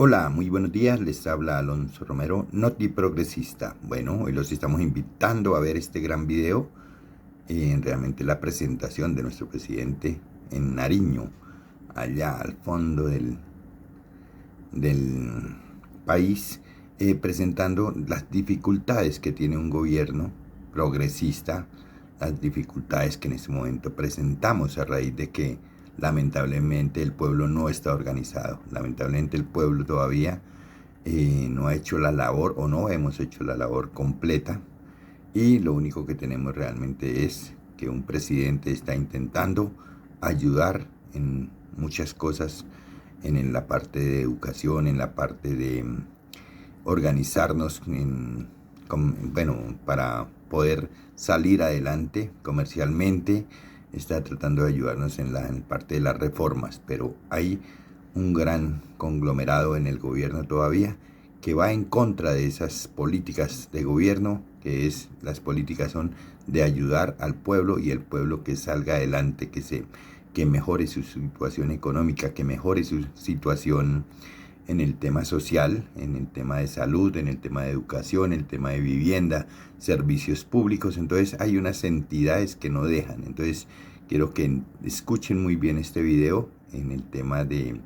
Hola, muy buenos días, les habla Alonso Romero, Noti Progresista. Bueno, hoy los estamos invitando a ver este gran video, realmente la presentación de nuestro presidente en Nariño, allá al fondo del país, presentando las dificultades que tiene un gobierno progresista, las dificultades que en este momento presentamos a raíz de que lamentablemente el pueblo no está organizado, lamentablemente el pueblo todavía no ha hecho la labor o no hemos hecho la labor completa y lo único que tenemos realmente es que un presidente está intentando ayudar en muchas cosas, en la parte de educación, en la parte de organizarnos, bueno, para poder salir adelante comercialmente. Está tratando de ayudarnos en la parte de las reformas, pero hay un gran conglomerado en el gobierno todavía que va en contra de esas políticas de gobierno, las políticas son de ayudar al pueblo y el pueblo que salga adelante, que mejore su situación económica, que mejore su situación en el tema social, en el tema de salud, en el tema de educación, en el tema de vivienda, servicios públicos. Entonces hay unas entidades que no dejan. Entonces quiero que escuchen muy bien este video en el tema de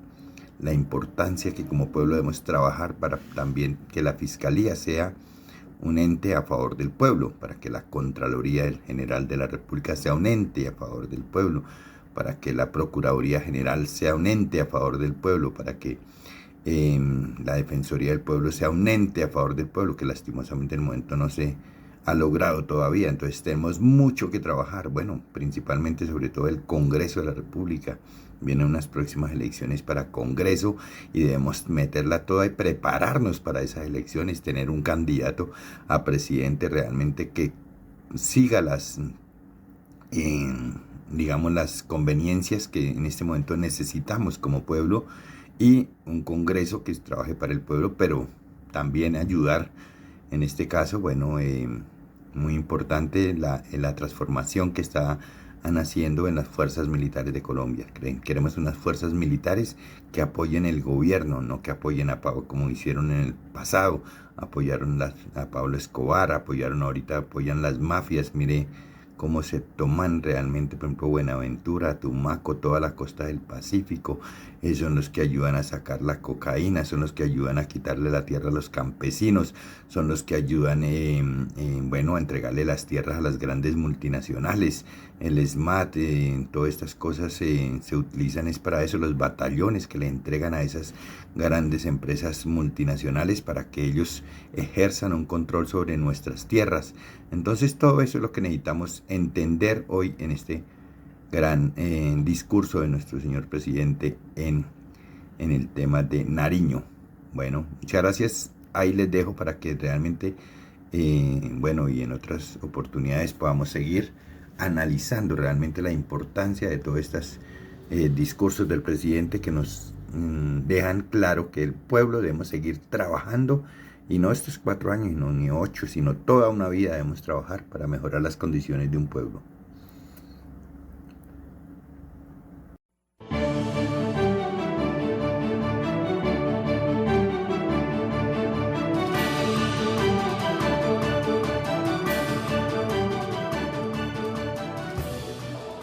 la importancia que como pueblo debemos trabajar para también que la Fiscalía sea un ente a favor del pueblo, para que la Contraloría General de la República sea un ente a favor del pueblo, para que la Procuraduría General sea un ente a favor del pueblo, para que la Defensoría del Pueblo sea un ente a favor del pueblo, que lastimosamente en el momento no se ha logrado todavía. Entonces tenemos mucho que trabajar, bueno, principalmente sobre todo el Congreso de la República. Vienen unas próximas elecciones para Congreso y debemos meterla toda y prepararnos para esas elecciones, tener un candidato a presidente realmente que siga eh, digamos, las conveniencias que en este momento necesitamos como pueblo y un Congreso que trabaje para el pueblo, pero también ayudar, en este caso, bueno, muy importante la transformación que está haciendo en las fuerzas militares de Colombia. Queremos unas fuerzas militares que apoyen el gobierno, no que apoyen a Pablo como hicieron en el pasado. Apoyaron a Pablo Escobar, ahorita apoyan las mafias. Mire cómo se toman realmente, por ejemplo, Buenaventura, Tumaco, toda la costa del Pacífico. Son los que ayudan a sacar la cocaína, son los que ayudan a quitarle la tierra a los campesinos, son los que ayudan, bueno, a entregarle las tierras a las grandes multinacionales. El SMAT, todas estas cosas se utilizan es para eso, los batallones que le entregan a esas grandes empresas multinacionales para que ellos ejerzan un control sobre nuestras tierras. Entonces todo eso es lo que necesitamos entender hoy en este gran discurso de nuestro señor presidente en el tema de Nariño. Bueno, muchas gracias. Ahí les dejo para que realmente, bueno, y en otras oportunidades podamos seguir analizando realmente la importancia de todos estos discursos del presidente que nos dejan claro que el pueblo debemos seguir trabajando y no estos 4 años, no, ni 8, sino toda una vida debemos trabajar para mejorar las condiciones de un pueblo.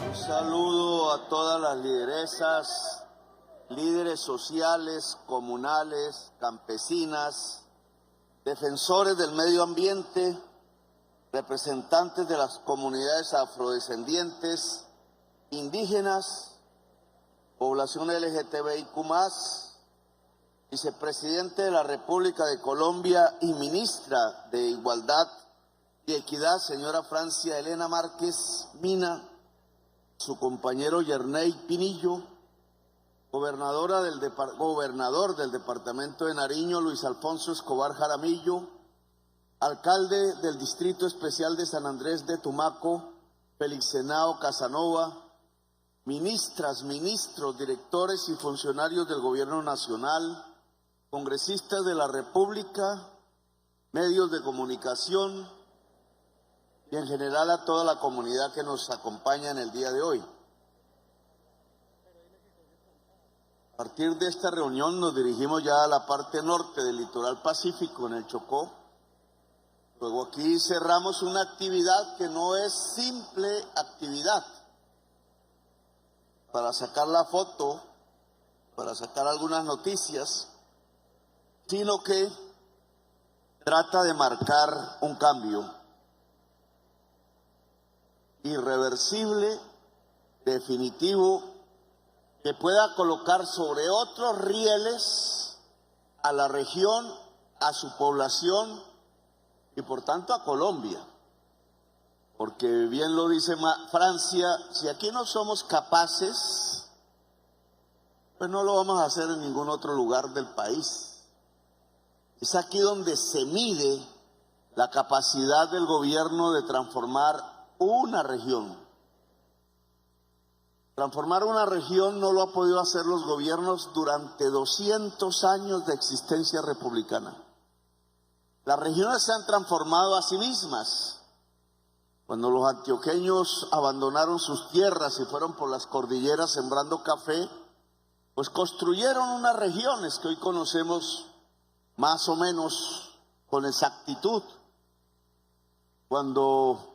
Un saludo a todas las lideresas, líderes sociales, comunales, campesinas, defensores del medio ambiente, representantes de las comunidades afrodescendientes, indígenas, población LGTBIQ+, vicepresidente de la República de Colombia y ministra de Igualdad y Equidad, señora Francia Elena Márquez Mina, su compañero Yerney Pinillo, gobernador del departamento de Nariño, Luis Alfonso Escobar Jaramillo, alcalde del Distrito Especial de San Andrés de Tumaco, Félix Henao Casanova, ministras, ministros, directores y funcionarios del Gobierno Nacional, congresistas de la República, medios de comunicación, y en general a toda la comunidad que nos acompaña en el día de hoy. partir de esta reunión nos dirigimos ya a la parte norte del litoral pacífico, en el Chocó. Luego aquí cerramos una actividad que no es simple actividad para sacar la foto, para sacar algunas noticias, sino que trata de marcar un cambio irreversible, definitivo, que pueda colocar sobre otros rieles a la región, a su población y por tanto a Colombia. Porque bien lo dice Francia, si aquí no somos capaces, pues no lo vamos a hacer en ningún otro lugar del país. Es aquí donde se mide la capacidad del gobierno de transformar una región. Transformar una región no lo han podido hacer los gobiernos durante 200 años de existencia republicana. Las regiones se han transformado a sí mismas. Cuando los antioqueños abandonaron sus tierras y fueron por las cordilleras sembrando café, pues construyeron unas regiones que hoy conocemos más o menos con exactitud. Cuando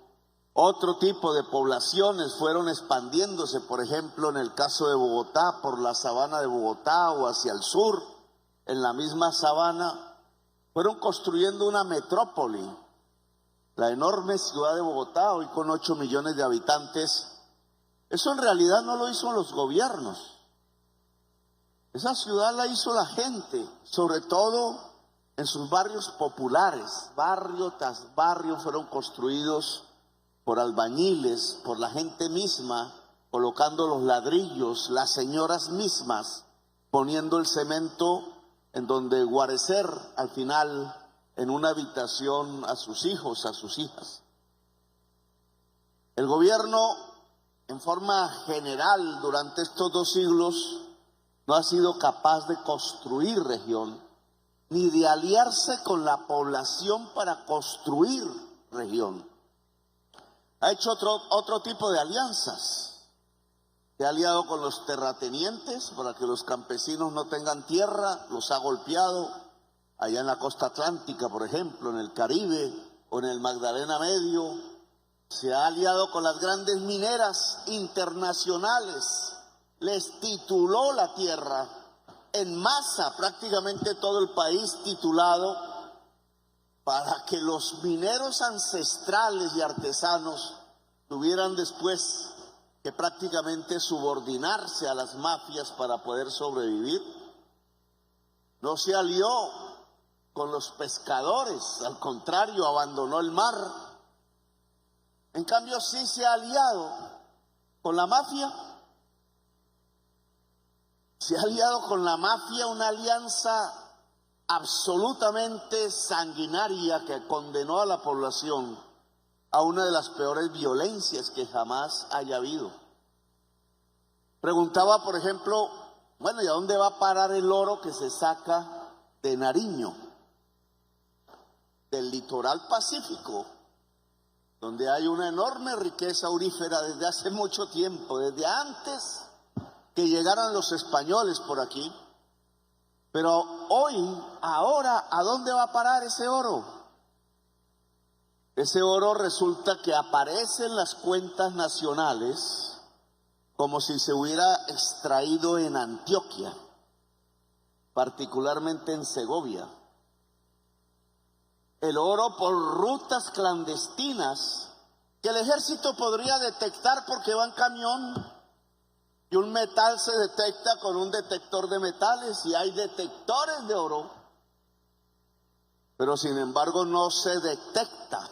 otro tipo de poblaciones fueron expandiéndose, por ejemplo, en el caso de Bogotá, por la sabana de Bogotá o hacia el sur, en la misma sabana, fueron construyendo una metrópoli. La enorme ciudad de Bogotá, hoy con 8 millones de habitantes, eso en realidad no lo hizo los gobiernos. Esa ciudad la hizo la gente, sobre todo en sus barrios populares. Barrio tras barrio fueron construidos por albañiles, por la gente misma, colocando los ladrillos, las señoras mismas, poniendo el cemento en donde guarecer al final en una habitación a sus hijos, a sus hijas. El gobierno, en forma general, durante estos 2 siglos, no ha sido capaz de construir región, ni de aliarse con la población para construir región. Ha hecho otro tipo de alianzas. Se ha aliado con los terratenientes para que los campesinos no tengan tierra, los ha golpeado allá en la costa atlántica, por ejemplo, en el Caribe o en el Magdalena Medio. Se ha aliado con las grandes mineras internacionales, les tituló la tierra en masa, prácticamente todo el país titulado, para que los mineros ancestrales y artesanos tuvieran después que prácticamente subordinarse a las mafias para poder sobrevivir. No se alió con los pescadores, al contrario, abandonó el mar. En cambio, sí se ha aliado con la mafia. Se ha aliado con la mafia, una alianza absolutamente sanguinaria que condenó a la población a una de las peores violencias que jamás haya habido. Preguntaba, por ejemplo, bueno, ¿y a dónde va a parar el oro que se saca de Nariño, del litoral pacífico, donde hay una enorme riqueza aurífera desde hace mucho tiempo, desde antes que llegaran los españoles por aquí? Pero hoy, ahora, ¿a dónde va a parar ese oro? Ese oro resulta que aparece en las cuentas nacionales como si se hubiera extraído en Antioquia, particularmente en Segovia. El oro por rutas clandestinas que el ejército podría detectar porque va en camión. Y un metal se detecta con un detector de metales y hay detectores de oro, pero sin embargo no se detecta.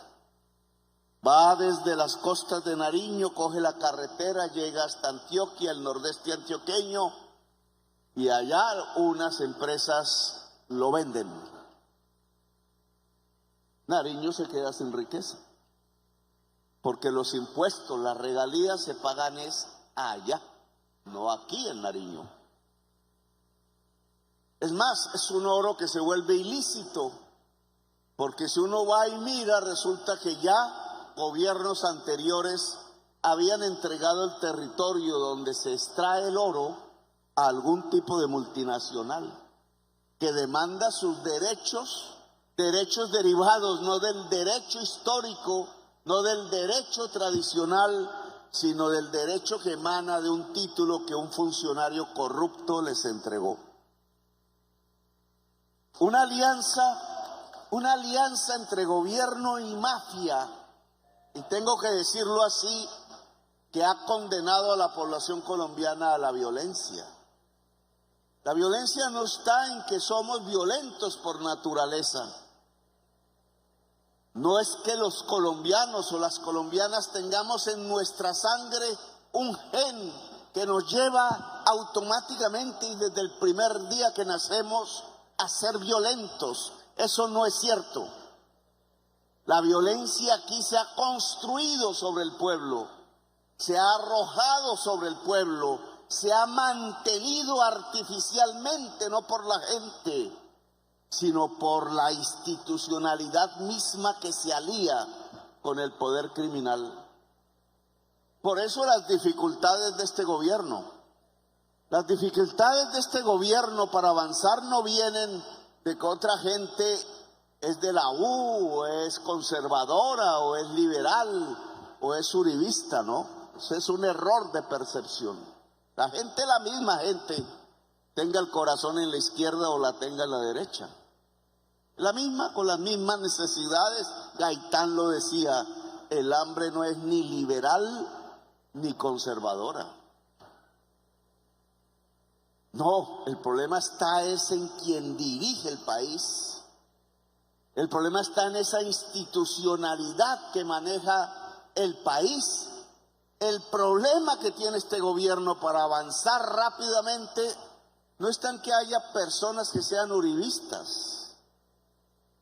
Va desde las costas de Nariño, coge la carretera, llega hasta Antioquia, el nordeste antioqueño, y allá unas empresas lo venden. Nariño se queda sin riqueza, porque los impuestos, las regalías se pagan es allá, no aquí en Nariño. Es más, es un oro que se vuelve ilícito, porque si uno va y mira, resulta que ya gobiernos anteriores habían entregado el territorio donde se extrae el oro a algún tipo de multinacional que demanda sus derechos, derechos derivados, no del derecho histórico, no del derecho tradicional, sino del derecho que emana de un título que un funcionario corrupto les entregó. Una alianza entre gobierno y mafia, y tengo que decirlo así, que ha condenado a la población colombiana a la violencia. La violencia no está en que somos violentos por naturaleza. No es que los colombianos o las colombianas tengamos en nuestra sangre un gen que nos lleva automáticamente y desde el primer día que nacemos a ser violentos. Eso no es cierto. La violencia aquí se ha construido sobre el pueblo, se ha arrojado sobre el pueblo, se ha mantenido artificialmente, no por la gente, sino por la institucionalidad misma que se alía con el poder criminal. Por eso las dificultades de este gobierno. Las dificultades de este gobierno para avanzar no vienen de que otra gente es de la U, o es conservadora, o es liberal, o es uribista, ¿no? Ese es un error de percepción. La misma gente, tenga el corazón en la izquierda o la tenga en la derecha. La misma, con las mismas necesidades. Gaitán lo decía, el hambre no es ni liberal ni conservadora. No, el problema está en quien dirige el país. El problema está en esa institucionalidad que maneja el país. El problema que tiene este gobierno para avanzar rápidamente no está en que haya personas que sean uribistas.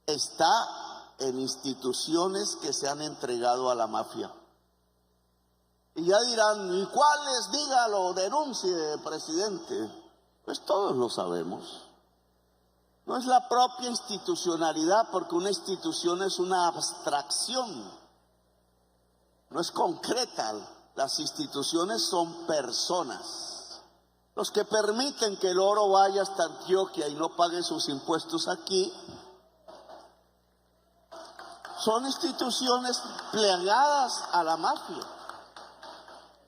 Está en instituciones que se han entregado a la mafia. Y ya dirán, ¿y cuáles? Dígalo, denuncie, presidente. Pues todos lo sabemos. No es la propia institucionalidad, porque una institución es una abstracción, no es concreta. Las instituciones son personas. Los que permiten que el oro vaya hasta Antioquia y no pague sus impuestos aquí, son instituciones plegadas a la mafia.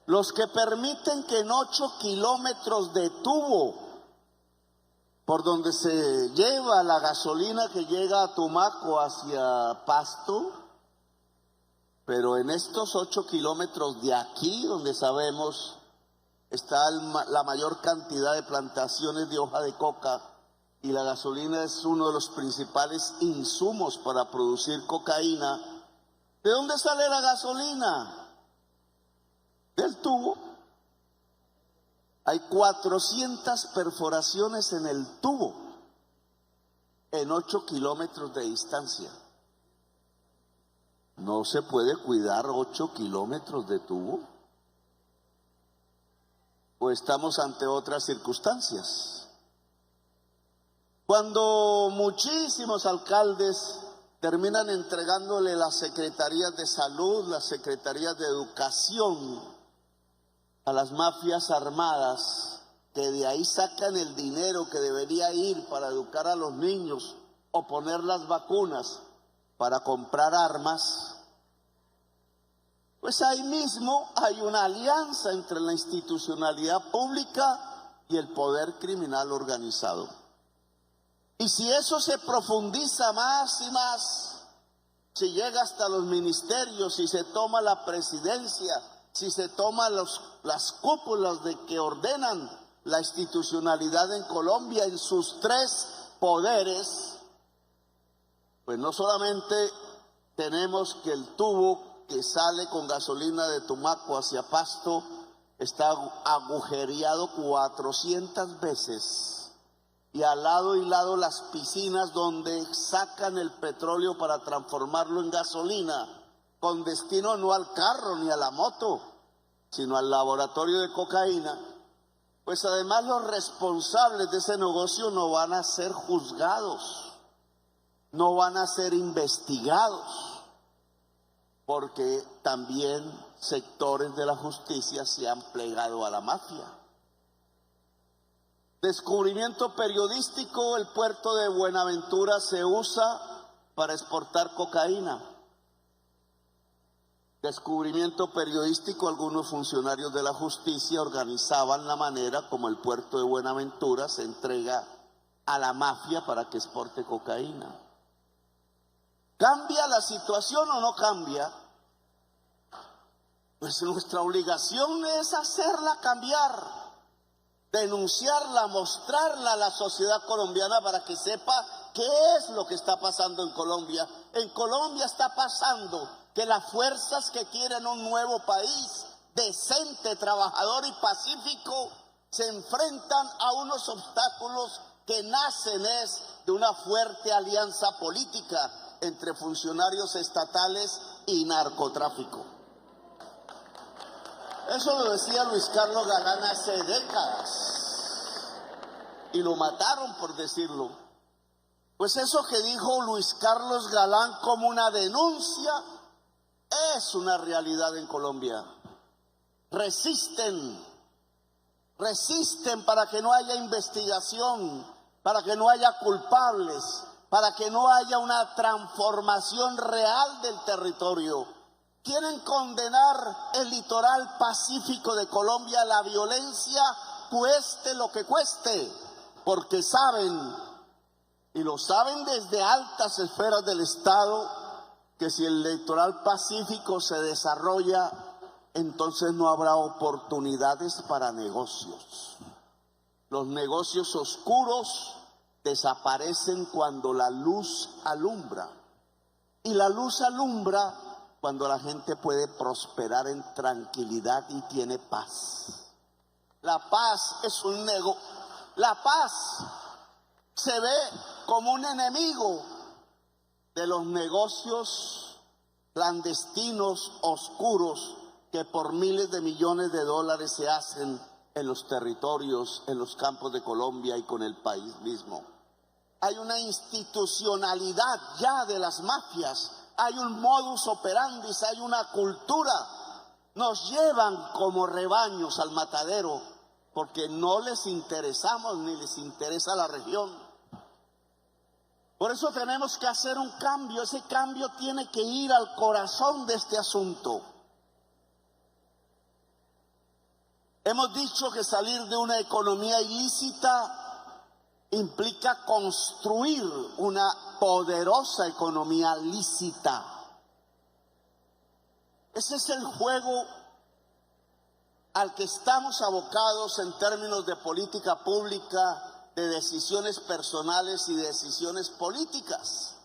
Los que permiten que en 8 kilómetros de tubo, por donde se lleva la gasolina que llega a Tumaco hacia Pasto, pero en estos 8 kilómetros de aquí, donde sabemos está la mayor cantidad de plantaciones de hoja de coca, y la gasolina es uno de los principales insumos para producir cocaína. ¿De dónde sale la gasolina? Del tubo. Hay 400 perforaciones en el tubo en 8 kilómetros de distancia. ¿No se puede cuidar 8 kilómetros de tubo? ¿O estamos ante otras circunstancias? Cuando muchísimos alcaldes terminan entregándole las secretarías de salud, las secretarías de educación a las mafias armadas, que de ahí sacan el dinero que debería ir para educar a los niños o poner las vacunas para comprar armas, pues ahí mismo hay una alianza entre la institucionalidad pública y el poder criminal organizado. Y si eso se profundiza más y más, si llega hasta los ministerios, si se toma la presidencia, si se toman las cúpulas de que ordenan la institucionalidad en Colombia en sus 3 poderes, pues no solamente tenemos que el tubo que sale con gasolina de Tumaco hacia Pasto está agujereado 400 veces, y al lado y lado las piscinas donde sacan el petróleo para transformarlo en gasolina, con destino no al carro ni a la moto, sino al laboratorio de cocaína. Pues además los responsables de ese negocio no van a ser juzgados, no van a ser investigados, porque también sectores de la justicia se han plegado a la mafia. Descubrimiento periodístico: el puerto de Buenaventura se usa para exportar cocaína. Descubrimiento periodístico: algunos funcionarios de la justicia organizaban la manera como el puerto de Buenaventura se entrega a la mafia para que exporte cocaína. ¿Cambia la situación o no cambia? Pues nuestra obligación es hacerla cambiar, denunciarla, mostrarla a la sociedad colombiana para que sepa qué es lo que está pasando en Colombia. En Colombia está pasando que las fuerzas que quieren un nuevo país decente, trabajador y pacífico se enfrentan a unos obstáculos que nacen de una fuerte alianza política entre funcionarios estatales y narcotráfico. Eso lo decía Luis Carlos Galán hace décadas y lo mataron por decirlo. Pues eso que dijo Luis Carlos Galán como una denuncia es una realidad en Colombia. Resisten para que no haya investigación, para que no haya culpables, para que no haya una transformación real del territorio. Quieren condenar el litoral pacífico de Colombia a la violencia, cueste lo que cueste, porque saben, y lo saben desde altas esferas del Estado, que si el litoral pacífico se desarrolla, entonces no habrá oportunidades para negocios. Los negocios oscuros desaparecen cuando la luz alumbra, y la luz alumbra cuando la gente puede prosperar en tranquilidad y tiene paz. La paz es un negocio. La paz se ve como un enemigo de los negocios clandestinos, oscuros, que por miles de millones de dólares se hacen en los territorios, en los campos de Colombia y con el país mismo. Hay una institucionalidad ya de las mafias. Hay un modus operandi, hay una cultura. Nos llevan como rebaños al matadero porque no les interesamos ni les interesa la región. Por eso tenemos que hacer un cambio. Ese cambio tiene que ir al corazón de este asunto. Hemos dicho que salir de una economía ilícita implica construir una poderosa economía lícita. Ese es el juego al que estamos abocados en términos de política pública, de decisiones personales y decisiones políticas.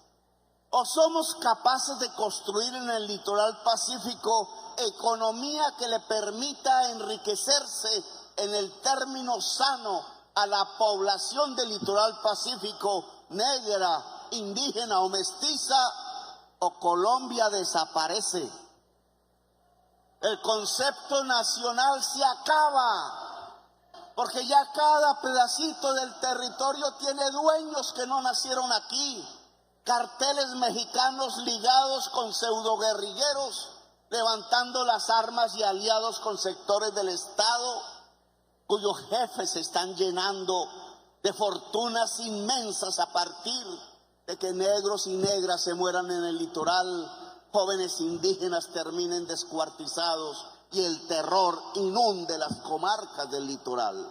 ¿O somos capaces de construir en el litoral pacífico economía que le permita enriquecerse en el término sano a la población del litoral pacífico, negra, indígena o mestiza? O Colombia desaparece. El concepto nacional se acaba, porque ya cada pedacito del territorio tiene dueños que no nacieron aquí. Carteles mexicanos ligados con pseudoguerrilleros, levantando las armas y aliados con sectores del Estado, cuyos jefes se están llenando de fortunas inmensas a partir de que negros y negras se mueran en el litoral, jóvenes indígenas terminen descuartizados y el terror inunde las comarcas del litoral.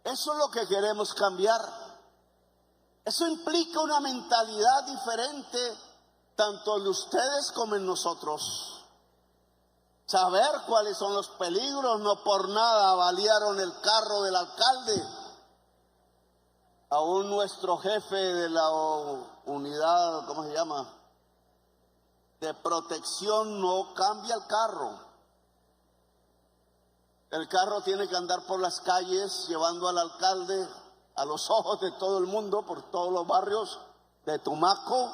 Eso es lo que queremos cambiar. Eso implica una mentalidad diferente, tanto en ustedes como en nosotros. Saber cuáles son los peligros. No por nada balearon el carro del alcalde. Aún nuestro jefe de la unidad, ¿cómo se llama?, de protección, no cambia el carro. El carro tiene que andar por las calles llevando al alcalde a los ojos de todo el mundo, por todos los barrios de Tumaco,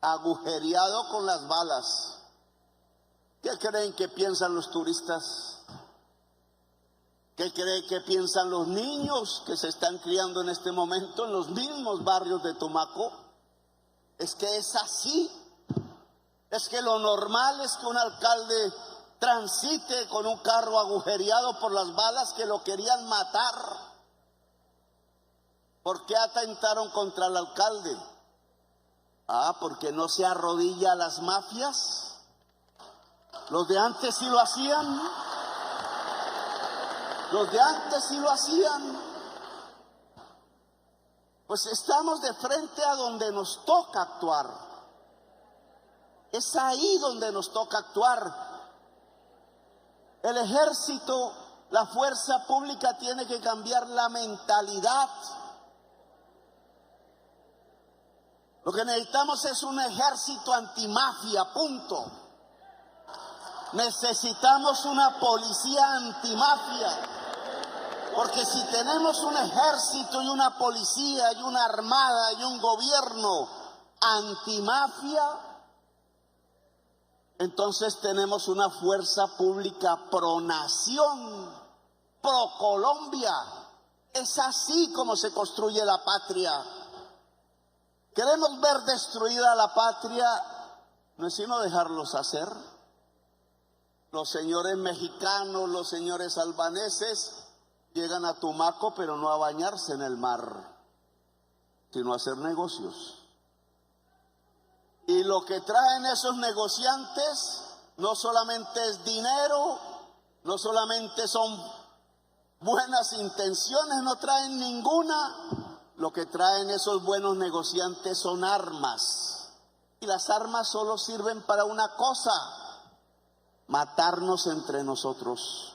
agujereado con las balas. ¿Qué creen que piensan los turistas? ¿Qué creen que piensan los niños que se están criando en este momento en los mismos barrios de Tumaco? Es que es así. Es que lo normal es que un alcalde transite con un carro agujereado por las balas que lo querían matar. ¿Por qué atentaron contra el alcalde? Porque no se arrodilla a las mafias. Los de antes sí lo hacían. Los de antes sí lo hacían. Pues estamos de frente a donde nos toca actuar. Es ahí donde nos toca actuar. El ejército, la fuerza pública tiene que cambiar la mentalidad. Lo que necesitamos es un ejército antimafia, punto. Necesitamos una policía antimafia. Porque si tenemos un ejército y una policía y una armada y un gobierno antimafia, entonces tenemos una fuerza pública pro nación, pro Colombia. Es así como se construye la patria. Queremos ver destruida la patria, no es sino dejarlos hacer. Los señores mexicanos, los señores albaneses llegan a Tumaco, pero no a bañarse en el mar, sino a hacer negocios. Y lo que traen esos negociantes no solamente es dinero, no solamente son buenas intenciones, no traen ninguna. Lo que traen esos buenos negociantes son armas. Y las armas solo sirven para una cosa: matarnos entre nosotros.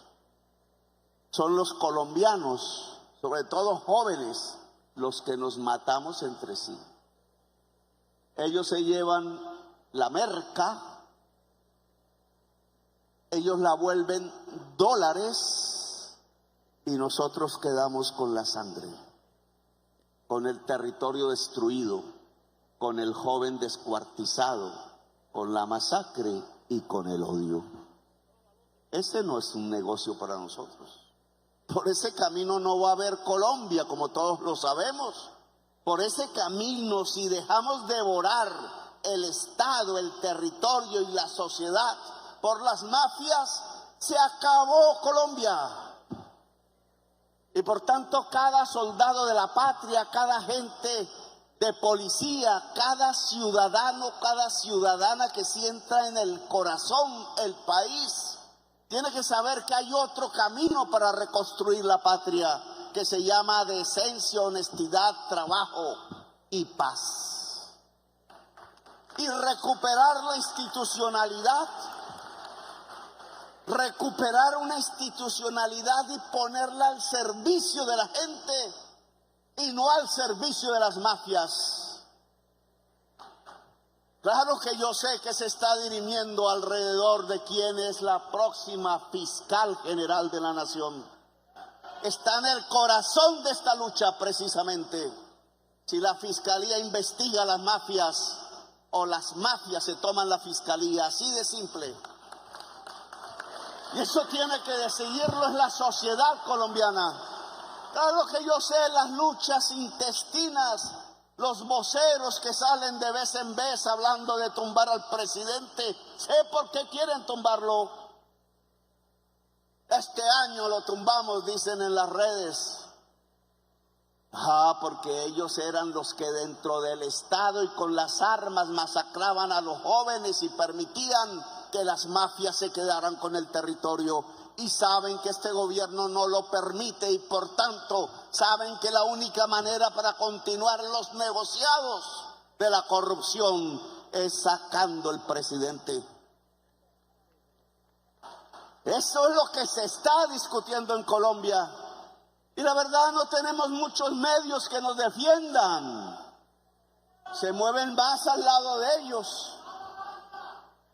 Son los colombianos, sobre todo jóvenes, los que nos matamos entre sí. Ellos se llevan la merca, ellos la vuelven dólares y nosotros quedamos con la sangre, con el territorio destruido, con el joven descuartizado, con la masacre y con el odio. Ese no es un negocio para nosotros. Por ese camino no va a haber Colombia, como todos lo sabemos. Por ese camino, si dejamos devorar el Estado, el territorio y la sociedad por las mafias, se acabó Colombia. Y por tanto, cada soldado de la patria, cada agente de policía, cada ciudadano, cada ciudadana que sienta en el corazón el país, tiene que saber que hay otro camino para reconstruir la patria, que se llama decencia, honestidad, trabajo y paz. Y recuperar la institucionalidad, recuperar una institucionalidad y ponerla al servicio de la gente y no al servicio de las mafias. Claro que yo sé que se está dirimiendo alrededor de quién es la próxima fiscal general de la nación. Está en el corazón de esta lucha precisamente. Si la fiscalía investiga a las mafias o las mafias se toman la fiscalía, así de simple. Y eso tiene que decidirlo es la sociedad colombiana. Claro que yo sé las luchas intestinas, los voceros que salen de vez en vez hablando de tumbar al presidente. Sé por qué quieren tumbarlo. Este año lo tumbamos, dicen en las redes. Porque ellos eran los que dentro del Estado y con las armas masacraban a los jóvenes y permitían que las mafias se quedaran con el territorio. Y saben que este gobierno no lo permite y por tanto saben que la única manera para continuar los negociados de la corrupción es sacando al presidente. Eso es lo que se está discutiendo en Colombia. Y la verdad no tenemos muchos medios que nos defiendan. Se mueven más al lado de ellos.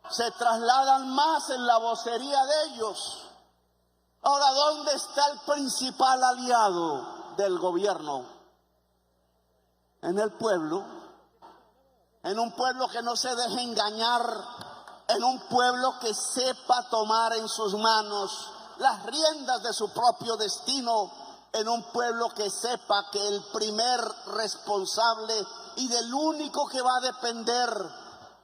Se trasladan más en la vocería de ellos. Ahora, ¿dónde está el principal aliado del gobierno? En el pueblo. En un pueblo que no se deje engañar. En un pueblo que sepa tomar en sus manos las riendas de su propio destino. En un pueblo que sepa que el primer responsable y del único que va a depender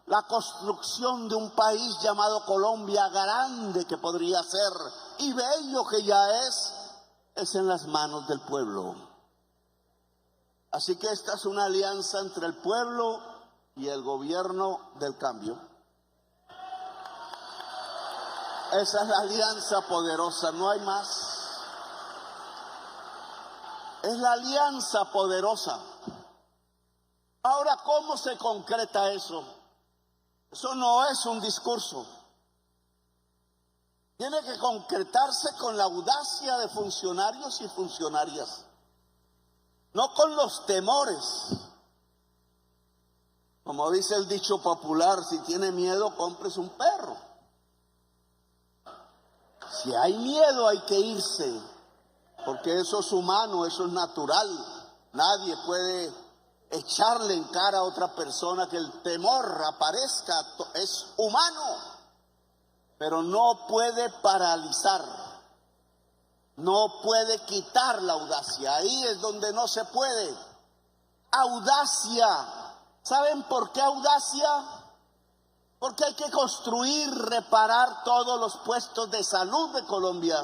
la construcción de un país llamado Colombia, grande que podría ser y bello que ya es en las manos del pueblo. Así que esta es una alianza entre el pueblo y el gobierno del cambio. Esa es la alianza poderosa, no hay más. Es la alianza poderosa. Ahora, ¿cómo se concreta eso? Eso no es un discurso. Tiene que concretarse con la audacia de funcionarios y funcionarias, no con los temores. Como dice el dicho popular, si tiene miedo, cómprese un perro. Si hay miedo, hay que irse, porque eso es humano, eso es natural. Nadie puede echarle en cara a otra persona que el temor aparezca, es humano, pero no puede paralizar, no puede quitar la audacia. Ahí es donde no se puede. Audacia. ¿Saben por qué audacia? Porque hay que construir, reparar todos los puestos de salud de Colombia.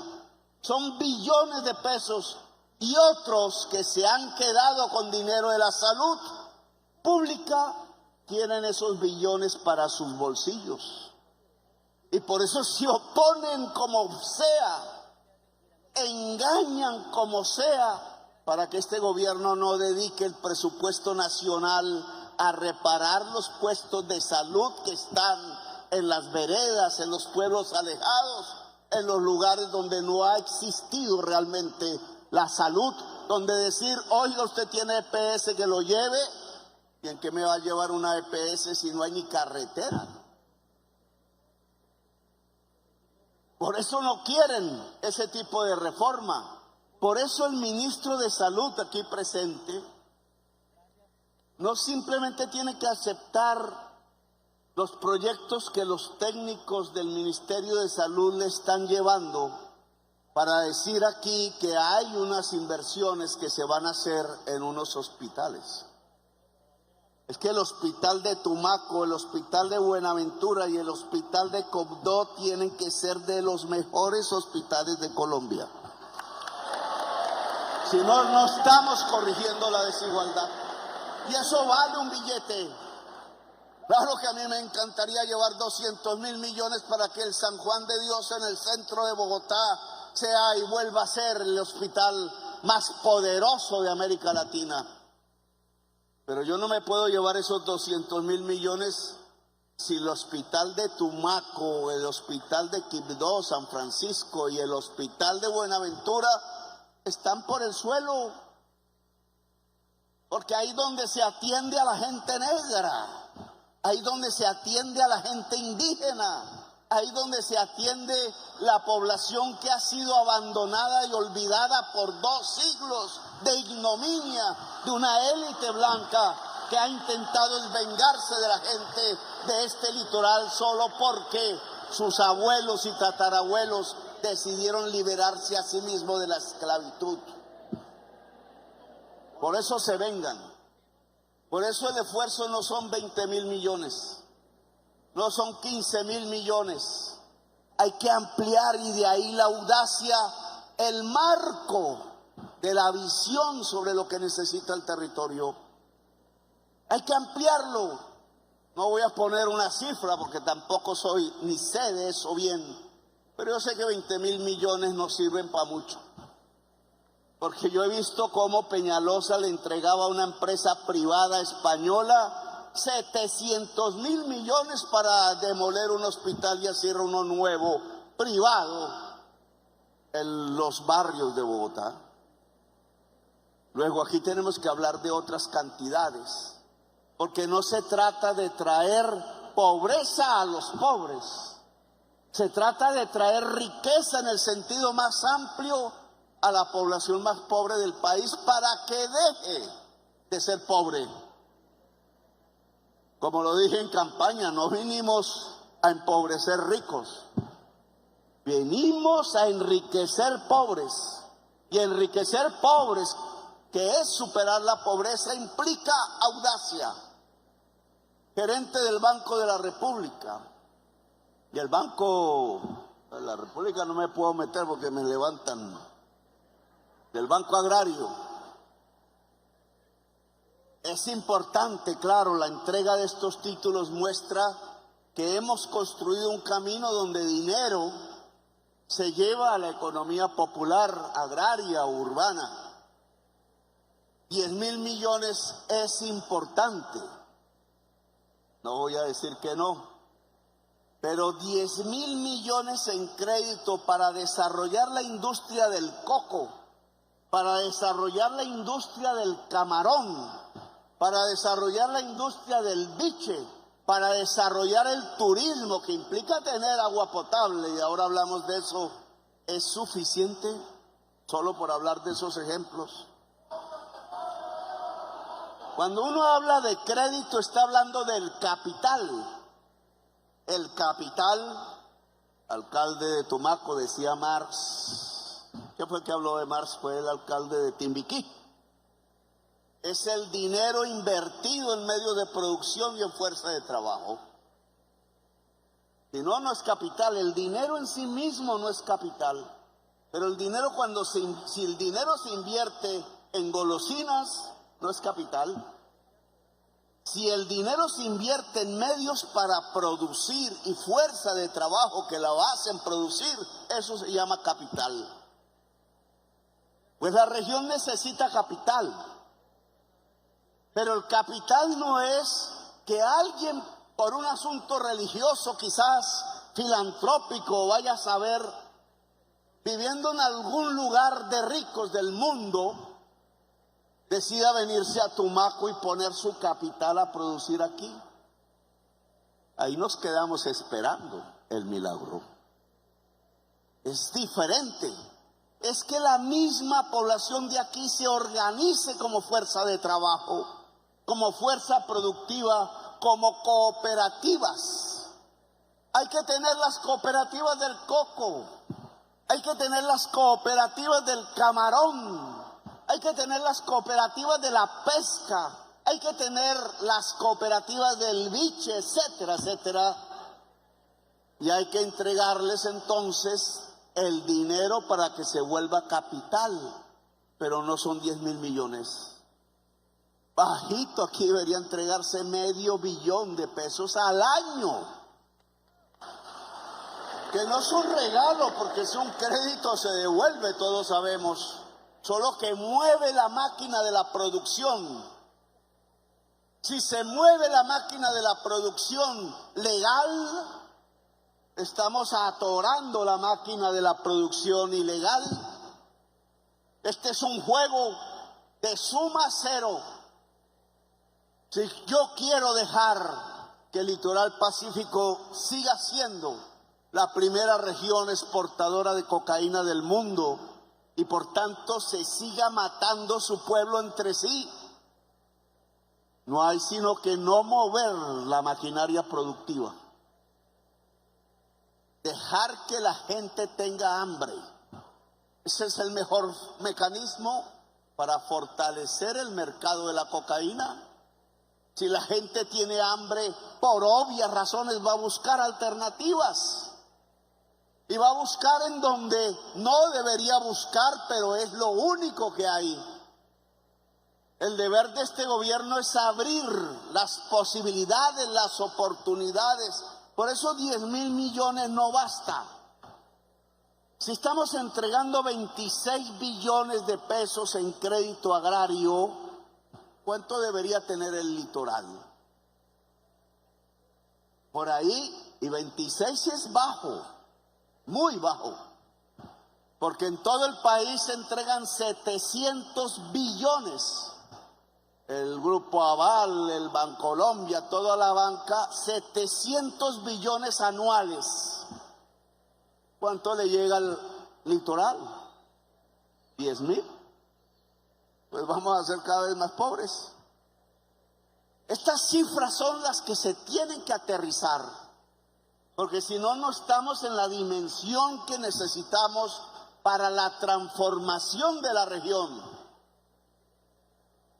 Son billones de pesos. Y otros que se han quedado con dinero de la salud pública tienen esos billones para sus bolsillos. Y por eso se oponen como sea, engañan como sea, para que este gobierno no dedique el presupuesto nacional a reparar los puestos de salud que están en las veredas, en los pueblos alejados, en los lugares donde no ha existido realmente la salud, donde decir, oiga, usted tiene EPS, que lo lleve. ¿Y en qué me va a llevar una EPS si no hay ni carretera? Por eso no quieren ese tipo de reforma. Por eso el ministro de Salud aquí presente no simplemente tiene que aceptar los proyectos que los técnicos del Ministerio de Salud le están llevando, para decir aquí que hay unas inversiones que se van a hacer en unos hospitales. Es que el hospital de Tumaco, el hospital de Buenaventura y el hospital de Cobdó tienen que ser de los mejores hospitales de Colombia. Si no, no estamos corrigiendo la desigualdad. Y eso vale un billete. Claro que a mí me encantaría llevar 200.000 millones para que el San Juan de Dios en el centro de Bogotá sea y vuelva a ser el hospital más poderoso de América Latina. Pero yo no me puedo llevar esos 200.000 millones si el hospital de Tumaco, el hospital de Quibdó, San Francisco y el hospital de Buenaventura están por el suelo. Porque ahí donde se atiende a la gente negra, ahí donde se atiende a la gente indígena, ahí donde se atiende la población que ha sido abandonada y olvidada por 2 siglos de ignominia de una élite blanca que ha intentado vengarse de la gente de este litoral solo porque sus abuelos y tatarabuelos decidieron liberarse a sí mismos de la esclavitud. Por eso se vengan. Por eso el esfuerzo no son 20.000 millones. No son 15.000 millones. Hay que ampliar, y de ahí la audacia, el marco de la visión sobre lo que necesita el territorio. Hay que ampliarlo. No voy a poner una cifra porque tampoco soy ni sé de eso bien, pero yo sé que 20.000 millones no sirven para mucho. Porque yo he visto cómo Peñalosa le entregaba a una empresa privada española 700.000 millones para demoler un hospital y hacer uno nuevo, privado, en los barrios de Bogotá. Luego aquí tenemos que hablar de otras cantidades, porque no se trata de traer pobreza a los pobres, se trata de traer riqueza en el sentido más amplio a la población más pobre del país para que deje de ser pobre. Como lo dije en campaña, no vinimos a empobrecer ricos, venimos a enriquecer pobres. Y enriquecer pobres, que es superar la pobreza, implica audacia. gerente del Banco de la República. Y el Banco de la República no me puedo meter porque me levantan. Del Banco Agrario. Es importante, claro, la entrega de estos títulos muestra que hemos construido un camino donde dinero se lleva a la economía popular, agraria o urbana. 10.000 millones es importante. No voy a decir que no. Pero 10.000 millones en crédito para desarrollar la industria del coco, para desarrollar la industria del camarón, para desarrollar la industria del biche, para desarrollar el turismo que implica tener agua potable, y ahora hablamos de eso, ¿es suficiente solo por hablar de esos ejemplos? Cuando uno habla de crédito está hablando del capital. El capital, alcalde de Tumaco, decía Marx. ¿Qué fue que habló de Marx? Fue el alcalde de Timbiquí. Es el dinero invertido en medios de producción y en fuerza de trabajo. Si no, no es capital. El dinero en sí mismo no es capital. Pero el dinero si el dinero se invierte en golosinas, no es capital. Si el dinero se invierte en medios para producir y fuerza de trabajo que la hacen producir, eso se llama capital. Pues la región necesita capital. Pero el capital no es que alguien por un asunto religioso, quizás filantrópico, vaya a saber, viviendo en algún lugar de ricos del mundo, decida venirse a Tumaco y poner su capital a producir aquí. Ahí nos quedamos esperando el milagro. Es diferente. Es que la misma población de aquí se organice como fuerza de trabajo, como fuerza productiva, como cooperativas. Hay que tener las cooperativas del coco, hay que tener las cooperativas del camarón, hay que tener las cooperativas de la pesca, hay que tener las cooperativas del biche, etcétera, etcétera. Y hay que entregarles entonces el dinero para que se vuelva capital, pero no son 10.000 millones. Bajito, aquí debería entregarse $500 millones de pesos al año. Que no es un regalo, porque si un crédito se devuelve, todos sabemos. Solo que mueve la máquina de la producción. Si se mueve la máquina de la producción legal, estamos atorando la máquina de la producción ilegal. Este es un juego de suma cero. Si yo quiero dejar que el litoral pacífico siga siendo la primera región exportadora de cocaína del mundo y por tanto se siga matando su pueblo entre sí, no hay sino que no mover la maquinaria productiva. Dejar que la gente tenga hambre. Ese es el mejor mecanismo para fortalecer el mercado de la cocaína. Si la gente tiene hambre, por obvias razones va a buscar alternativas. Y va a buscar en donde no debería buscar, pero es lo único que hay. El deber de este gobierno es abrir las posibilidades, las oportunidades. Por eso 10.000 millones no basta. Si estamos entregando 26 billones de pesos en crédito agrario, ¿cuánto debería tener el litoral? Por ahí, y 26 es bajo, muy bajo, porque en todo el país se entregan 700 billones. El Grupo Aval, el Bancolombia, toda la banca, 700 billones anuales. ¿Cuánto le llega al litoral? 10.000. Pues vamos a ser cada vez más pobres. Estas cifras son las que se tienen que aterrizar, porque si no, no estamos en la dimensión que necesitamos para la transformación de la región.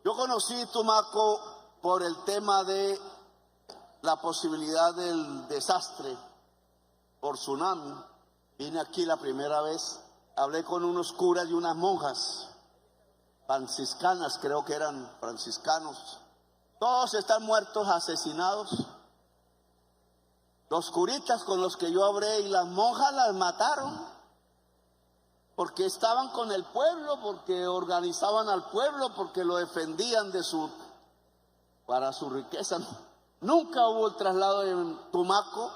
Yo conocí Tumaco por el tema de la posibilidad del desastre por tsunami. Vine aquí la primera vez, hablé con unos curas y unas monjas franciscanas, creo que eran franciscanos. Todos están muertos, asesinados. Los curitas con los que yo hablé y las monjas las mataron porque estaban con el pueblo, porque organizaban al pueblo, porque lo defendían para su riqueza. Nunca hubo el traslado en Tumaco,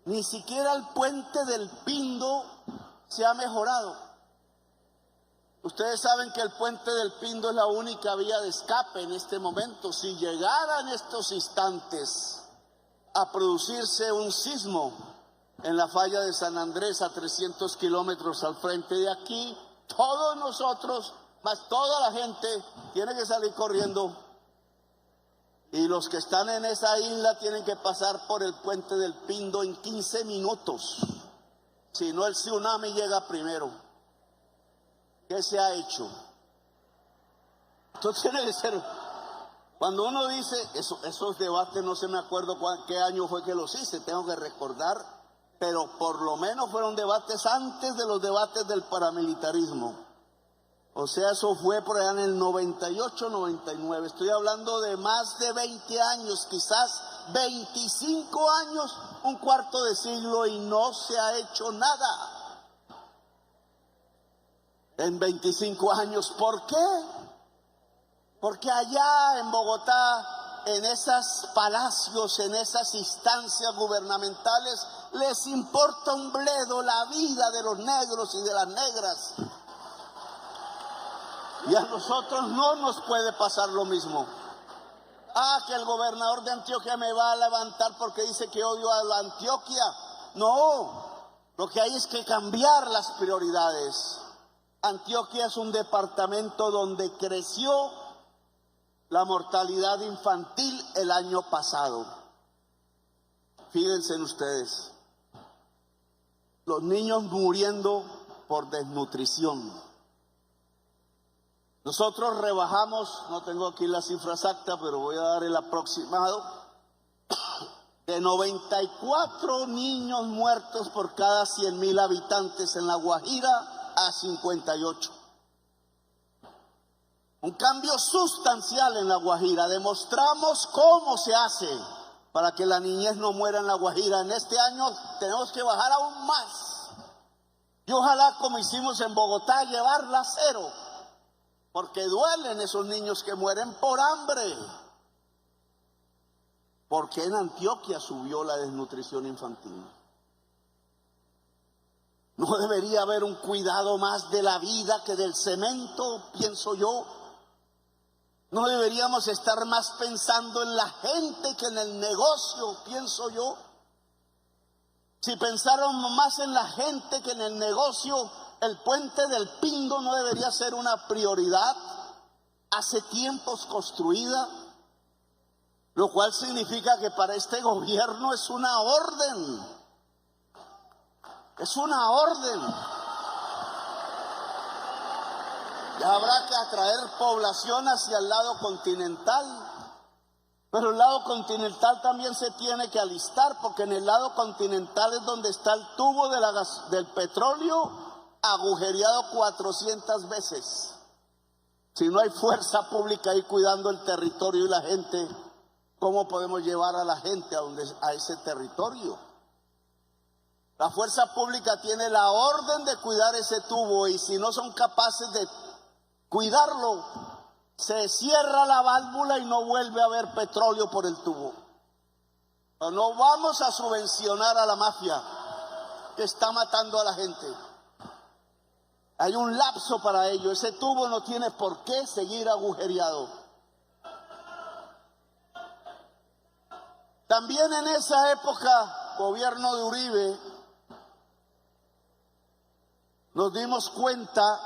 ni siquiera el puente del Pindo se ha mejorado. Ustedes saben que el puente del Pindo es la única vía de escape en este momento. Si llegara en estos instantes a producirse un sismo en la falla de San Andrés a 300 kilómetros al frente de aquí, todos nosotros, más toda la gente, tiene que salir corriendo. Y los que están en esa isla tienen que pasar por el puente del Pindo en 15 minutos. Si no, el tsunami llega primero. ¿Qué se ha hecho? Entonces tiene que ser. Cuando uno dice, esos debates, no sé, me acuerdo qué año fue que los hice, tengo que recordar, pero por lo menos fueron debates antes de los debates del paramilitarismo. O sea, eso fue por allá en el 98, 99. Estoy hablando de más de 20 años, quizás 25 años, un cuarto de siglo, y no se ha hecho nada. En 25 años, ¿por qué? Porque allá en Bogotá, en esos palacios, en esas instancias gubernamentales, les importa un bledo la vida de los negros y de las negras. Y a nosotros no nos puede pasar lo mismo. Que el gobernador de Antioquia me va a levantar porque dice que odio a la Antioquia. No, lo que hay es que cambiar las prioridades. Antioquia es un departamento donde creció la mortalidad infantil el año pasado. Fíjense en ustedes, los niños muriendo por desnutrición. Nosotros rebajamos, no tengo aquí la cifra exacta, pero voy a dar el aproximado, de 94 niños muertos por cada 100.000 habitantes en La Guajira a 58. Un cambio sustancial en La Guajira. Demostramos cómo se hace para que la niñez no muera en La Guajira. En este año tenemos que bajar aún más. Y ojalá, como hicimos en Bogotá, llevarla a 0. Porque duelen esos niños que mueren por hambre. Porque en Antioquia subió la desnutrición infantil. ¿No debería haber un cuidado más de la vida que del cemento, pienso yo? ¿No deberíamos estar más pensando en la gente que en el negocio, pienso yo? Si pensáramos más en la gente que en el negocio, el puente del Pindo no debería ser una prioridad, hace tiempos construida, lo cual significa que para este gobierno es una orden. Es una orden. Ya habrá que atraer población hacia el lado continental. Pero el lado continental también se tiene que alistar, porque en el lado continental es donde está el tubo del petróleo agujereado 400 veces. Si no hay fuerza pública ahí cuidando el territorio y la gente, ¿cómo podemos llevar a la gente a ese territorio? La fuerza pública tiene la orden de cuidar ese tubo, y si no son capaces de cuidarlo, se cierra la válvula y no vuelve a haber petróleo por el tubo. Pero no vamos a subvencionar a la mafia que está matando a la gente. Hay un lapso para ello. Ese tubo no tiene por qué seguir agujereado. También en esa época, gobierno de Uribe, nos dimos cuenta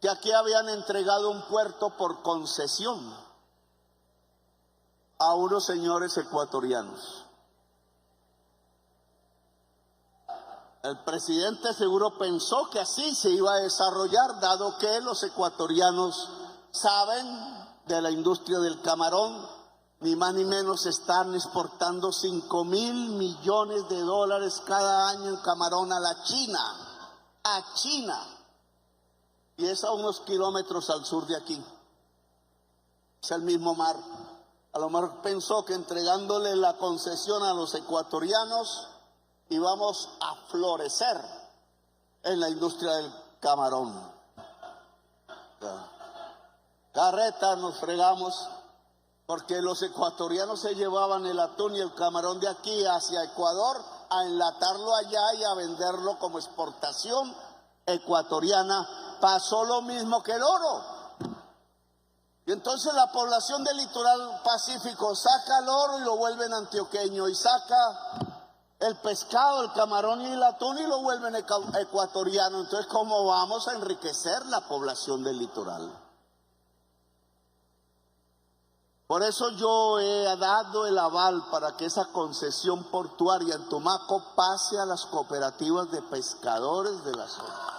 que aquí habían entregado un puerto por concesión a unos señores ecuatorianos. El presidente seguro pensó que así se iba a desarrollar, dado que los ecuatorianos saben de la industria del camarón, ni más ni menos, están exportando 5.000 millones de dólares cada año en camarón a la China, y es a unos kilómetros al sur de aquí, es el mismo mar. A lo mejor pensó que entregándole la concesión a los ecuatorianos íbamos a florecer en la industria del camarón. Carreta nos fregamos, porque los ecuatorianos se llevaban el atún y el camarón de aquí hacia Ecuador a enlatarlo allá y a venderlo como exportación ecuatoriana. Pasó lo mismo que el oro. Y entonces la población del litoral pacífico saca el oro y lo vuelven antioqueño, y saca el pescado, el camarón y el atún y lo vuelven ecuatoriano. Entonces, ¿cómo vamos a enriquecer la población del litoral? Por eso yo he dado el aval para que esa concesión portuaria en Tumaco pase a las cooperativas de pescadores de la zona.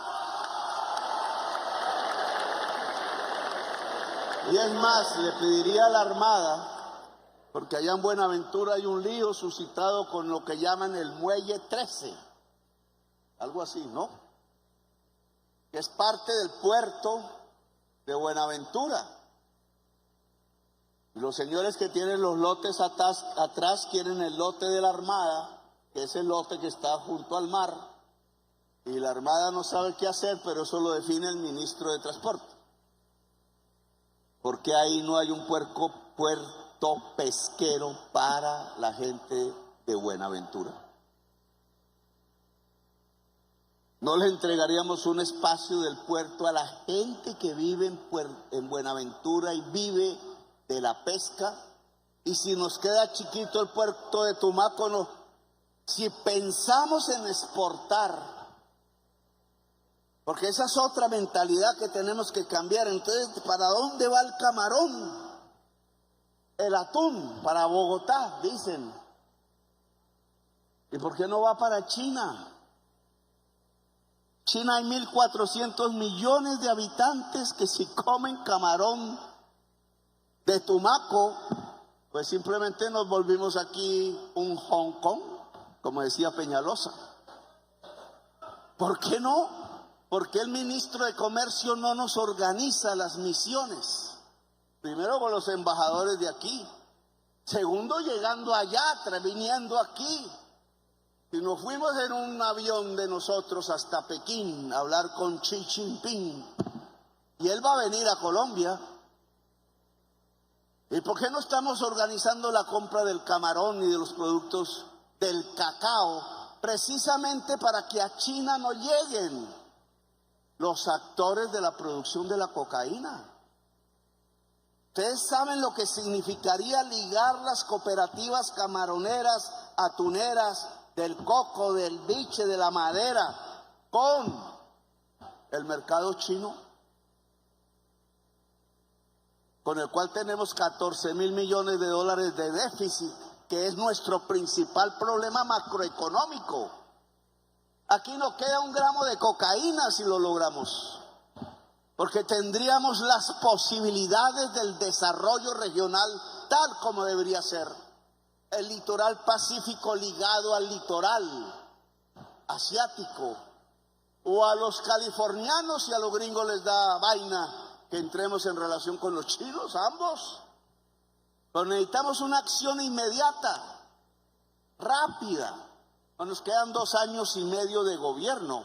Y es más, le pediría a la Armada, porque allá en Buenaventura hay un lío suscitado con lo que llaman el Muelle 13, algo así, ¿no? Que es parte del puerto de Buenaventura. Y los señores que tienen los lotes atrás quieren el lote de la Armada, que es el lote que está junto al mar, y la Armada no sabe qué hacer, pero eso lo define el ministro de Transporte. Porque ahí no hay un puerto pesquero para la gente de Buenaventura. ¿No le entregaríamos un espacio del puerto a la gente que vive en Buenaventura y vive de la pesca? Y si nos queda chiquito el puerto de Tumaco, no. Si pensamos en exportar, porque esa es otra mentalidad que tenemos que cambiar. Entonces, ¿para dónde va el camarón? El atún, para Bogotá, dicen. ¿Y por qué no va para China? China hay 1.400 millones de habitantes que si comen camarón de Tumaco, pues simplemente nos volvimos aquí un Hong Kong, como decía Peñalosa. ¿Por qué no? ¿Por qué el ministro de Comercio no nos organiza las misiones? Primero con los embajadores de aquí. Segundo, llegando allá, viniendo aquí. Si nos fuimos en un avión de nosotros hasta Pekín a hablar con Xi Jinping, y él va a venir a Colombia. ¿Y por qué no estamos organizando la compra del camarón y de los productos del cacao? Precisamente para que a China no lleguen los actores de la producción de la cocaína. Ustedes saben lo que significaría ligar las cooperativas camaroneras, atuneras, del coco, del biche, de la madera, con el mercado chino, con el cual tenemos 14.000 millones de dólares de déficit, que es nuestro principal problema macroeconómico. Aquí no queda un gramo de cocaína si lo logramos, porque tendríamos las posibilidades del desarrollo regional tal como debería ser. El litoral pacífico ligado al litoral asiático, o a los californianos y a los gringos les da vaina que entremos en relación con los chinos, ambos. Pero necesitamos una acción inmediata, rápida. Nos quedan 2 años y medio de gobierno,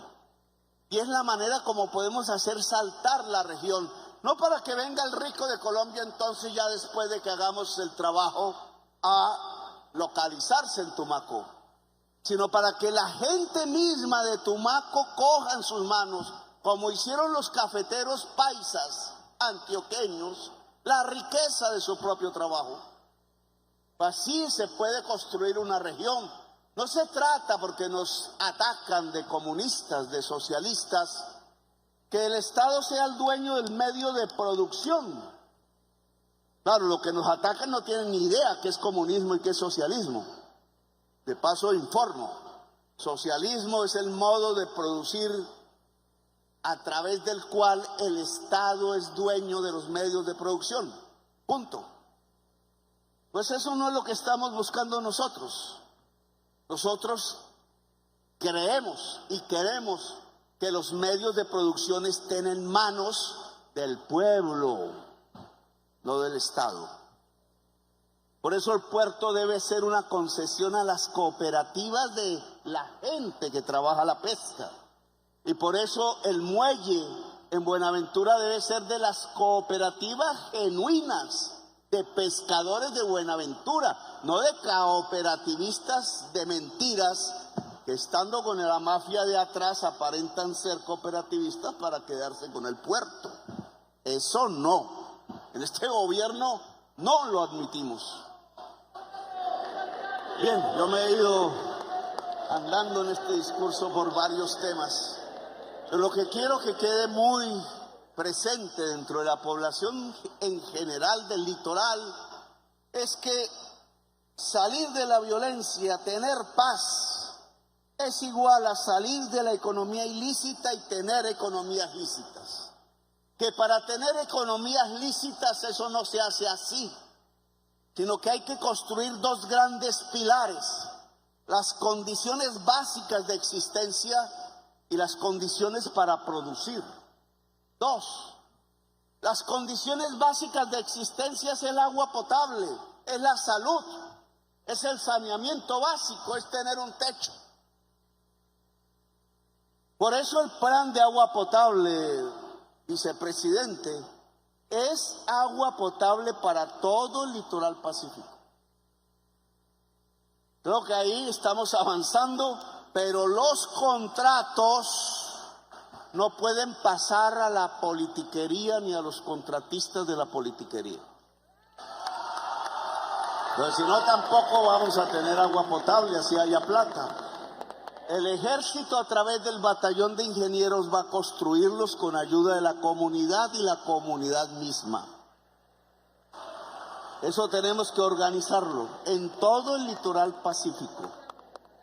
y es la manera como podemos hacer saltar la región. No para que venga el rico de Colombia entonces ya después de que hagamos el trabajo a localizarse en Tumaco, sino para que la gente misma de Tumaco coja en sus manos, como hicieron los cafeteros paisas antioqueños, la riqueza de su propio trabajo. Así se puede construir una región. No se trata, porque nos atacan de comunistas, de socialistas, que el Estado sea el dueño del medio de producción. Claro, los que nos atacan no tienen ni idea qué es comunismo y qué es socialismo. De paso informo, socialismo es el modo de producir a través del cual el Estado es dueño de los medios de producción. Punto. Pues eso no es lo que estamos buscando nosotros. Nosotros creemos y queremos que los medios de producción estén en manos del pueblo, no del Estado. Por eso el puerto debe ser una concesión a las cooperativas de la gente que trabaja la pesca. Y por eso el muelle en Buenaventura debe ser de las cooperativas genuinas de pescadores de Buenaventura, no de cooperativistas de mentiras que estando con la mafia de atrás aparentan ser cooperativistas para quedarse con el puerto. Eso no. En este gobierno no lo admitimos. Bien, yo me he ido andando en este discurso por varios temas, pero lo que quiero que quede muy presente dentro de la población en general del litoral es que salir de la violencia, tener paz, es igual a salir de la economía ilícita y tener economías lícitas. Que para tener economías lícitas eso no se hace así, sino que hay que construir dos grandes pilares: las condiciones básicas de existencia y las condiciones para producir. Dos, las condiciones básicas de existencia es el agua potable, es la salud, es el saneamiento básico, es tener un techo. Por eso el plan de agua potable, vicepresidente, es agua potable para todo el litoral pacífico. Creo que ahí estamos avanzando, pero los contratos no pueden pasar a la politiquería ni a los contratistas de la politiquería. Entonces, si no, tampoco vamos a tener agua potable, así haya plata. El ejército, a través del batallón de ingenieros, va a construirlos con ayuda de la comunidad y la comunidad misma. Eso tenemos que organizarlo en todo el litoral pacífico.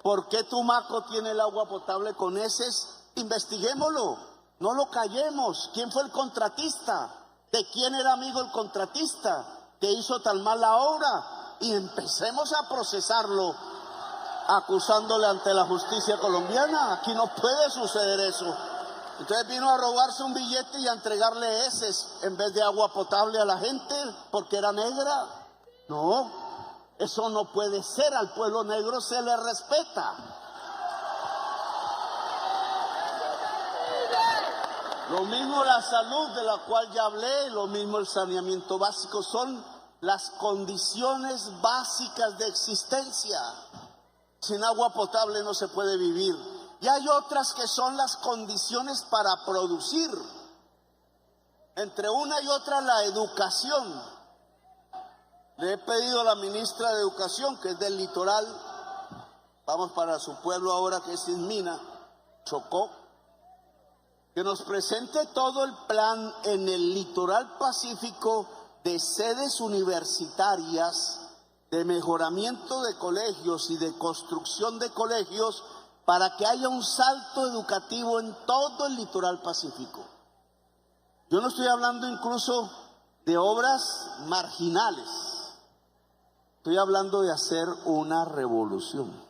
¿Por qué Tumaco tiene el agua potable con heces? Investiguémoslo, no lo callemos. ¿Quién fue el contratista? ¿De quién era amigo el contratista que hizo tan mal la obra? Y empecemos a procesarlo, acusándole ante la justicia colombiana. Aquí no puede suceder eso. Entonces vino a robarse un billete y a entregarle heces en vez de agua potable a la gente porque era negra. No, eso no puede ser. Al pueblo negro se le respeta. Lo mismo la salud, de la cual ya hablé, lo mismo el saneamiento básico, son las condiciones básicas de existencia. Sin agua potable no se puede vivir. Y hay otras que son las condiciones para producir. Entre una y otra, la educación. Le he pedido a la ministra de Educación, que es del litoral, vamos para su pueblo ahora, que es Ismina, Chocó, que nos presente todo el plan en el litoral pacífico de sedes universitarias, de mejoramiento de colegios y de construcción de colegios para que haya un salto educativo en todo el litoral pacífico. Yo no estoy hablando incluso de obras marginales, estoy hablando de hacer una revolución.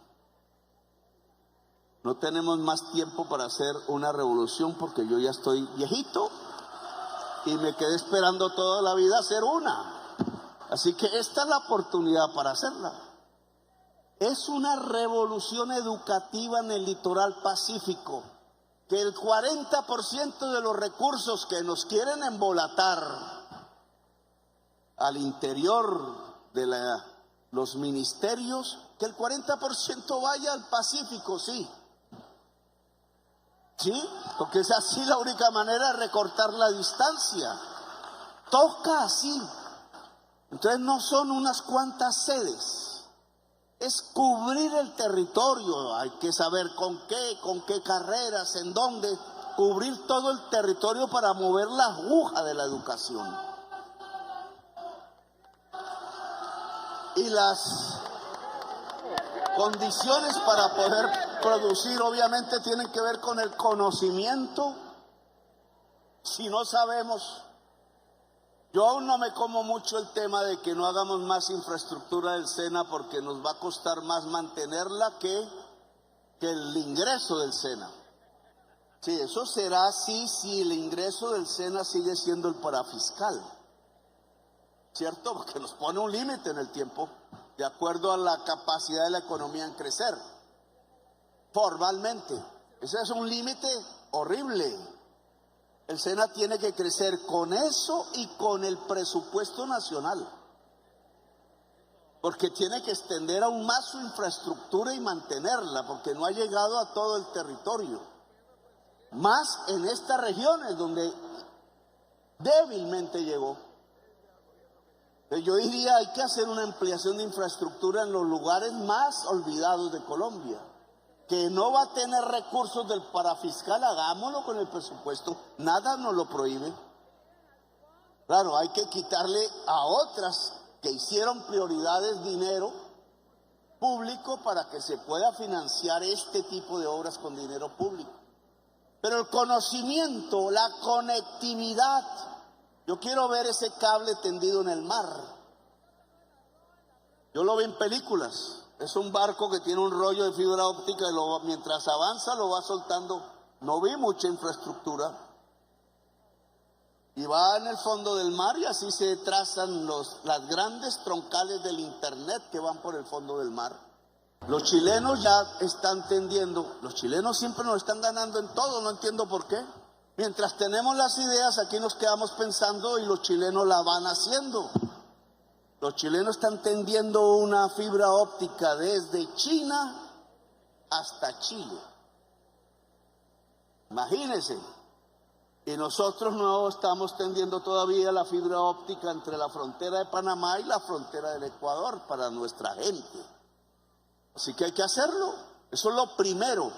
No tenemos más tiempo para hacer una revolución porque yo ya estoy viejito y me quedé esperando toda la vida hacer una. Así que esta es la oportunidad para hacerla. Es una revolución educativa en el litoral pacífico, que el 40% de los recursos que nos quieren embolatar al interior de los ministerios, que el 40% vaya al Pacífico, sí. Sí, porque es así la única manera de recortar la distancia. Toca así. Entonces no son unas cuantas sedes, es cubrir el territorio. Hay que saber con qué carreras, en dónde, cubrir todo el territorio para mover la aguja de la educación. Y las condiciones para poder producir obviamente tienen que ver con el conocimiento. Si no sabemos Yo aún no me como mucho el tema de que no hagamos más infraestructura del SENA porque nos va a costar más mantenerla que el ingreso del SENA. Sí, eso será así si el ingreso del SENA sigue siendo el parafiscal, ¿cierto? Porque nos pone un límite en el tiempo de acuerdo a la capacidad de la economía en crecer, formalmente. Ese es un límite horrible. El SENA tiene que crecer con eso y con el presupuesto nacional, porque tiene que extender aún más su infraestructura y mantenerla, porque no ha llegado a todo el territorio, más en estas regiones donde débilmente llegó. Yo diría, hay que hacer una ampliación de infraestructura en los lugares más olvidados de Colombia. Que no va a tener recursos del parafiscal, hagámoslo con el presupuesto, nada nos lo prohíbe. Claro, hay que quitarle a otras que hicieron prioridades dinero público para que se pueda financiar este tipo de obras con dinero público. Pero el conocimiento, la conectividad, yo quiero ver ese cable tendido en el mar. Yo lo vi en películas. Es un barco que tiene un rollo de fibra óptica y mientras avanza lo va soltando. No vi mucha infraestructura. Y va en el fondo del mar y así se trazan las grandes troncales del internet que van por el fondo del mar. Los chilenos ya están tendiendo, los chilenos siempre nos están ganando en todo, no entiendo por qué. Mientras tenemos las ideas, aquí nos quedamos pensando y los chilenos la van haciendo. Los chilenos están tendiendo una fibra óptica desde China hasta Chile. Imagínense. Y nosotros no estamos tendiendo todavía la fibra óptica entre la frontera de Panamá y la frontera del Ecuador para nuestra gente. Así que hay que hacerlo. Eso es lo primero.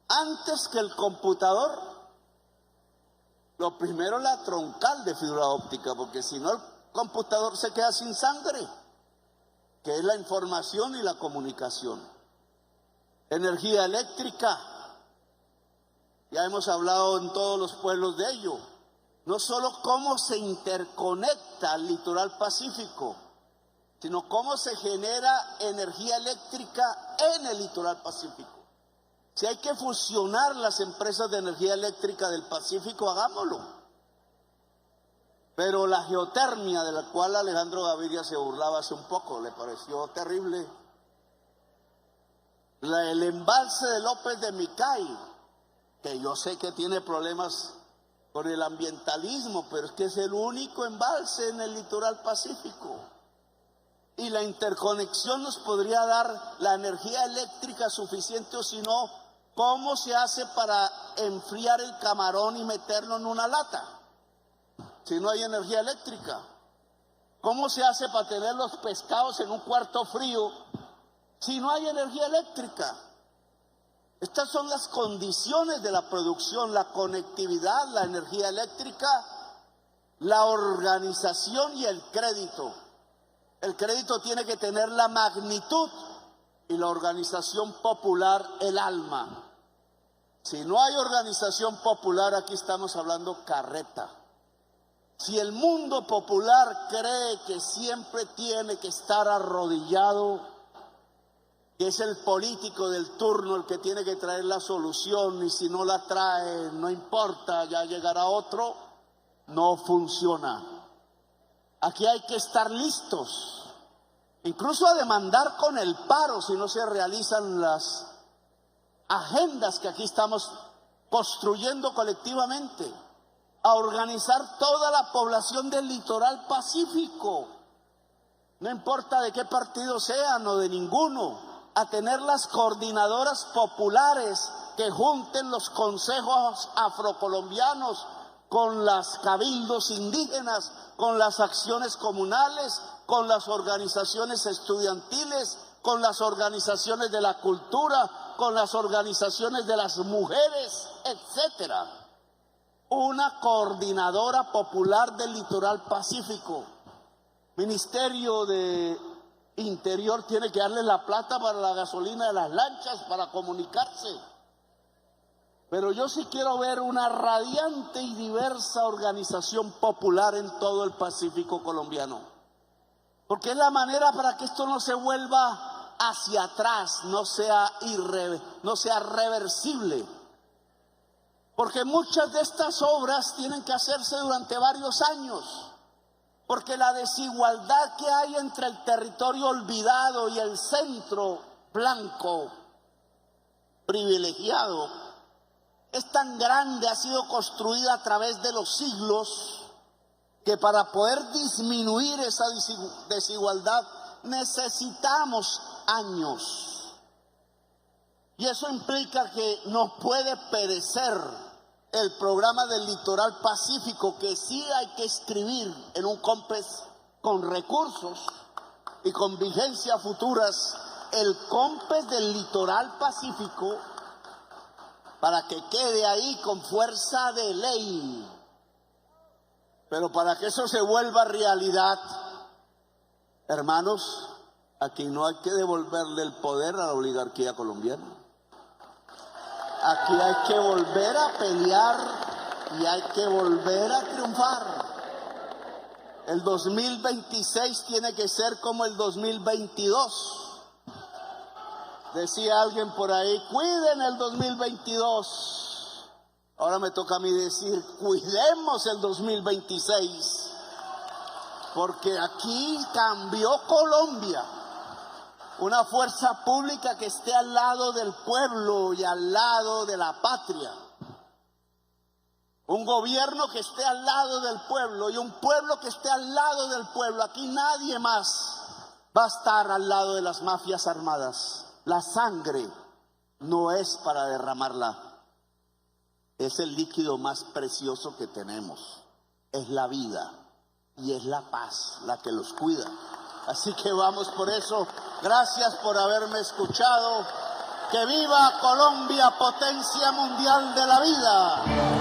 Antes que el computador, lo primero es la troncal de fibra óptica, porque si no el computador se queda sin sangre, que es la información y la comunicación. Energía eléctrica, ya hemos hablado en todos los pueblos de ello. No solo cómo se interconecta el litoral pacífico, sino cómo se genera energía eléctrica en el litoral pacífico. Si hay que fusionar las empresas de energía eléctrica del Pacífico, hagámoslo. Pero la geotermia, de la cual Alejandro Gaviria se burlaba hace un poco, le pareció terrible. El embalse de López de Micay, que yo sé que tiene problemas con el ambientalismo, pero es que es el único embalse en el litoral pacífico. Y la interconexión nos podría dar la energía eléctrica suficiente, o si no, ¿cómo se hace para enfriar el camarón y meterlo en una lata si no hay energía eléctrica? ¿Cómo se hace para tener los pescados en un cuarto frío si no hay energía eléctrica? Estas son las condiciones de la producción: la conectividad, la energía eléctrica, la organización y el crédito. El crédito tiene que tener la magnitud y la organización popular el alma. Si no hay organización popular, aquí estamos hablando carreta. Si el mundo popular cree que siempre tiene que estar arrodillado, que es el político del turno el que tiene que traer la solución, y si no la trae, no importa, ya llegará otro, no funciona. Aquí hay que estar listos, incluso a demandar con el paro si no se realizan las agendas que aquí estamos construyendo colectivamente, a organizar toda la población del litoral pacífico, no importa de qué partido sean o de ninguno, a tener las coordinadoras populares que junten los consejos afrocolombianos con las cabildos indígenas, con las acciones comunales, con las organizaciones estudiantiles, con las organizaciones de la cultura, con las organizaciones de las mujeres, etcétera. Una coordinadora popular del litoral pacífico. Ministerio de Interior tiene que darle la plata para la gasolina de las lanchas para comunicarse. Pero yo sí quiero ver una radiante y diversa organización popular en todo el Pacífico colombiano. Porque es la manera para que esto no se vuelva hacia atrás, no sea reversible. Porque muchas de estas obras tienen que hacerse durante varios años. Porque la desigualdad que hay entre el territorio olvidado y el centro blanco privilegiado es tan grande, ha sido construida a través de los siglos, que para poder disminuir esa desigualdad necesitamos años. Y eso implica que no puede perecer el programa del litoral pacífico, que sí hay que escribir en un COMPES con recursos y con vigencia futuras, el COMPES del litoral pacífico, para que quede ahí con fuerza de ley. Pero para que eso se vuelva realidad, hermanos, aquí no hay que devolverle el poder a la oligarquía colombiana. Aquí hay que volver a pelear y hay que volver a triunfar. El 2026 tiene que ser como el 2022. Decía alguien por ahí, cuiden el 2022. Ahora me toca a mí decir, cuidemos el 2026. Porque aquí cambió Colombia. Una fuerza pública que esté al lado del pueblo y al lado de la patria. Un gobierno que esté al lado del pueblo y un pueblo que esté al lado del pueblo. Aquí nadie más va a estar al lado de las mafias armadas. La sangre no es para derramarla. Es el líquido más precioso que tenemos. Es la vida y es la paz la que los cuida. Así que vamos por eso. Gracias por haberme escuchado. ¡Que viva Colombia, potencia mundial de la vida!